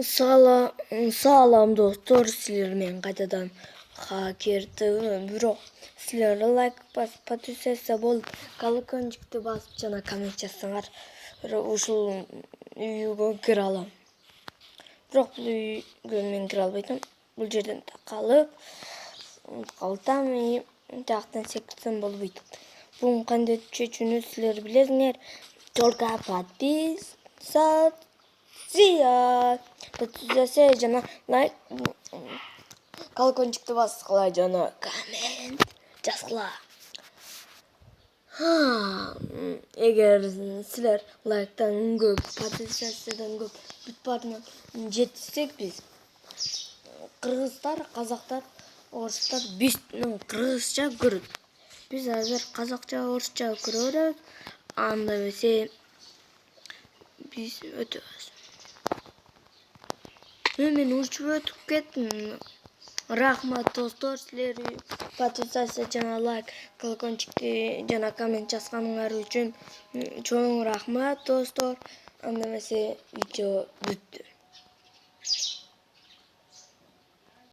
Sağlam dostlar, sizler men qaytadan Hacker TV. Bирок sizler лайк басып, подписаться болуп, колокольчикти басып жана коммент жазсаңар, ушул үйгө кире алам. Бирок бул үйгө мен кире албайтам. Бул жерден калып, калтам, жактан секирсем болбойт. Буну кандай чечүүнү силер билесиңер. Только подписаться жана лайк, колокольчикти баскыла жана коммент жазгыла. Эгер силер лайктан көп, подписациядан көп бүт баарынан жетсек биз кыргыздар, казактар, орустар биздин кыргызча көрөт. Биз азыр казакча, орусча көрө беребиз. Анда эмесе биз өтөбүз. Мен учуп өтүп кеттим. Рахмат достор, силер подписаться жана лайк, колокольчикти жана коммент жазганыңар үчүн чоң рахмат достор. Анда эмесе видео бүттү.